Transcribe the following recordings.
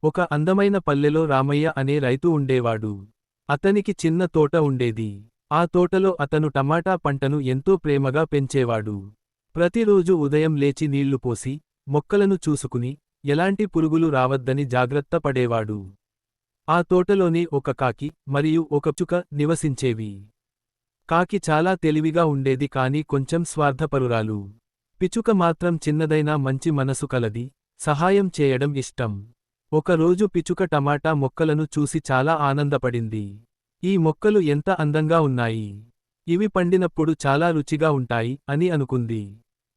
ఒక అందమైన పల్లెలో రామయ్య అనే రైతు ఉండేవాడు. అతనికి చిన్న తోట ఉండేది. ఆ తోటలో అతను టమాటా పంటను ఎంతో ప్రేమగా పెంచేవాడు. ప్రతిరోజు ఉదయం లేచి నీళ్లు పోసి, మొక్కలను చూసుకుని, ఎలాంటి పురుగులు రావద్దని జాగ్రత్త పడేవాడు. ఆ తోటలోని ఒక కాకి మరియు ఒక పిచ్చుక నివసించేవి. కాకి చాలా తెలివిగా ఉండేది కాని కొంచెం స్వార్థపరురాలు. పిచ్చుక మాత్రం చిన్నదైనా మంచి మనసు కలది, సహాయం చేయడం ఇష్టం. ఒకరోజు పిచ్చుక టమాటా మొక్కలను చూసి చాలా ఆనందపడింది. ఈ మొక్కలు ఎంత అందంగా ఉన్నాయి! ఇవి పండినప్పుడు చాలా రుచిగా ఉంటాయి అని అనుకుంది.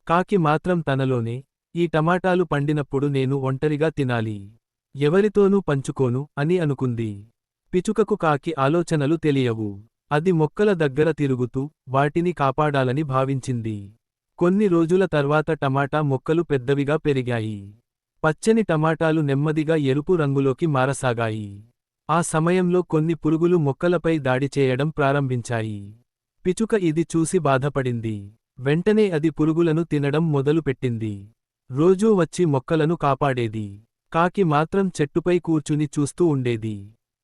కాకి మాత్రం తనలోనే, ఈ టమాటాలు పండినప్పుడు నేను ఒంటరిగా తినాలి. ఎవరితోనూ పంచుకోను అని అనుకుంది. పిచ్చుకకు కాకి ఆలోచనలు తెలియవు. అది మొక్కల దగ్గర తిరుగుతూ, వాటిని కాపాడాలని భావించింది. కొన్ని రోజుల తర్వాత టమాటా మొక్కలు పెద్దవిగా పెరిగాయి. పచ్చని టమాటాలు నెమ్మదిగా ఎరుపు రంగులోకి మారసాగాయి. ఆ సమయంలో కొన్ని పురుగులు మొక్కలపై దాడి చేయడం ప్రారంభించాయి. పిచ్చుక ఇది చూసి బాధపడింది. వెంటనే అది పురుగులను తినడం మొదలుపెట్టింది. రోజూ వచ్చి మొక్కలను కాపాడేది. కాకి మాత్రం చెట్టుపై కూర్చుని చూస్తూ ఉండేది.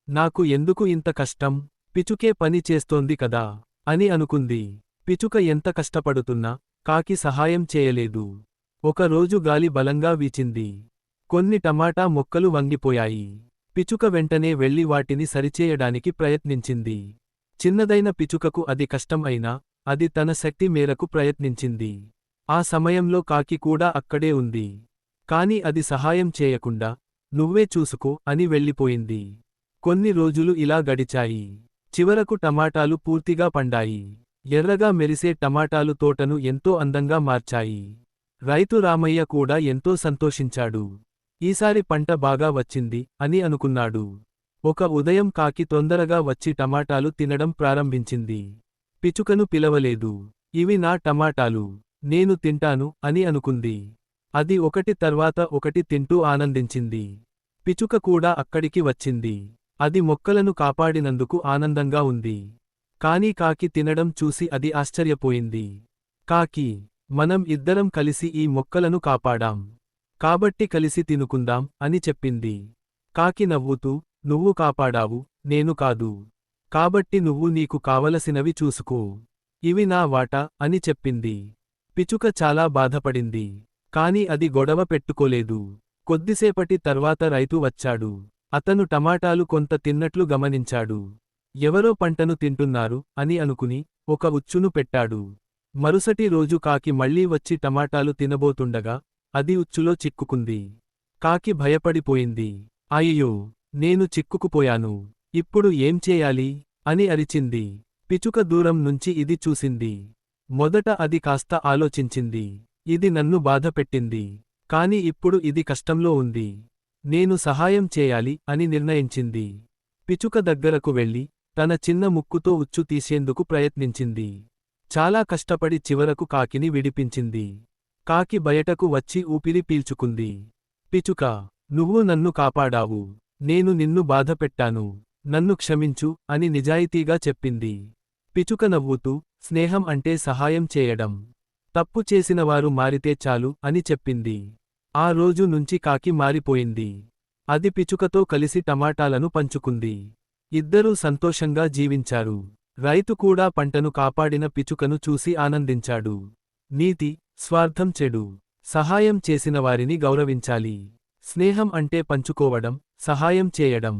నాకు ఎందుకు ఇంత కష్టం? పిచ్చుకే పని చేస్తోంది కదా అని అనుకుంది. పిచ్చుక ఎంత కష్టపడుతున్నా కాకి సహాయం చేయలేదు. ఒకరోజు గాలి బలంగా వీచింది. కొన్ని టమాటా మొక్కలు వంగిపోయాయి. పిచ్చుక వెంటనే వెళ్లి వాటిని సరిచేయడానికి ప్రయత్నించింది. చిన్నదైన పిచ్చుకకు అది కష్టం అయినా, అది తన శక్తి మేరకు ప్రయత్నించింది. ఆ సమయంలో కాకి కూడా అక్కడే ఉంది. కాని అది సహాయం చేయకుండా, నువ్వే చూసుకో అని వెళ్ళిపోయింది. కొన్ని రోజులు ఇలా గడిచాయి. చివరకు టమాటాలు పూర్తిగా పండాయి. ఎర్రగా మెరిసే టమాటాలు తోటను ఎంతో అందంగా మార్చాయి. రైతు రామయ్య కూడా ఎంతో సంతోషించాడు. ఈసారి పంట బాగా వచ్చింది అని అనుకున్నాడు. ఒక ఉదయం కాకి తొందరగా వచ్చి టమాటాలు తినడం ప్రారంభించింది. పిచ్చుకను పిలవలేదు. ఇవి నా టమాటాలు, నేను తింటాను అని అనుకుంది. అది ఒకటి తర్వాత ఒకటి తింటూ ఆనందించింది. పిచ్చుక కూడా అక్కడికి వచ్చింది. అది మొక్కలను కాపాడినందుకు ఆనందంగా ఉంది. కానీ కాకి తినడం చూసి అది ఆశ్చర్యపోయింది. కాకి, మనం ఇద్దరం కలిసి ఈ మొక్కలను కాపాడాం. కాబట్టి కలిసి తినుకుందాం అని చెప్పింది. కాకి నవ్వుతూ, నువ్వు కాపాడావు, నేను కాదు. కాబట్టి నువ్వు నీకు కావలసినవి చూసుకో. ఇవి నా వాటా అని చెప్పింది. పిచ్చుక చాలా బాధపడింది. కాని అది గొడవ పెట్టుకోలేదు. కొద్దిసేపటి తర్వాత రైతు వచ్చాడు. అతను టమాటాలు కొంత తిన్నట్లు గమనించాడు. ఎవరో పంటను తింటున్నారు అని అనుకుని, ఒక ఉచ్చును పెట్టాడు. మరుసటి రోజు కాకి మళ్లీ వచ్చి టమాటాలు తినబోతుండగా, అది ఉచ్చులో చిక్కుకుంది. కాకి భయపడిపోయింది. అయ్యో, నేను చిక్కుకుపోయాను. ఇప్పుడు ఏం చేయాలి అని అరిచింది. పిచ్చుక దూరం నుంచి ఇది చూసింది. మొదట అది కాస్త ఆలోచించింది. ఇది నన్ను బాధపెట్టింది. కాని ఇప్పుడు ఇది కష్టంలో ఉంది. నేను సహాయం చేయాలి అని నిర్ణయించింది. పిచ్చుక దగ్గరకు వెళ్లి, తన చిన్న ముక్కుతో ఉచ్చు తీసేందుకు ప్రయత్నించింది. చాలా కష్టపడి చివరకు కాకిని విడిపించింది. కాకి బయటకు వచ్చి ఊపిరి పీల్చుకుంది. పిచ్చుక, నువ్వు నన్ను కాపాడావు. నేను నిన్ను బాధపెట్టాను. నన్ను క్షమించు అని నిజాయితీగా చెప్పింది. పిచ్చుక నవ్వుతూ, స్నేహం అంటే సహాయం చేయడం. తప్పు చేసినవారు మారితే చాలు అని చెప్పింది. ఆ రోజు నుంచి కాకి మారిపోయింది. అది పిచ్చుకతో కలిసి టమాటాలను పంచుకుంది. ఇద్దరూ సంతోషంగా జీవించారు. రైతు కూడా పంటను కాపాడిన పిచ్చుకను చూసి ఆనందించాడు. నీతి: స్వార్థం చెడు. సహాయం చేసిన వారిని గౌరవించాలి. స్నేహం అంటే పంచుకోవడం, సహాయం చేయడం.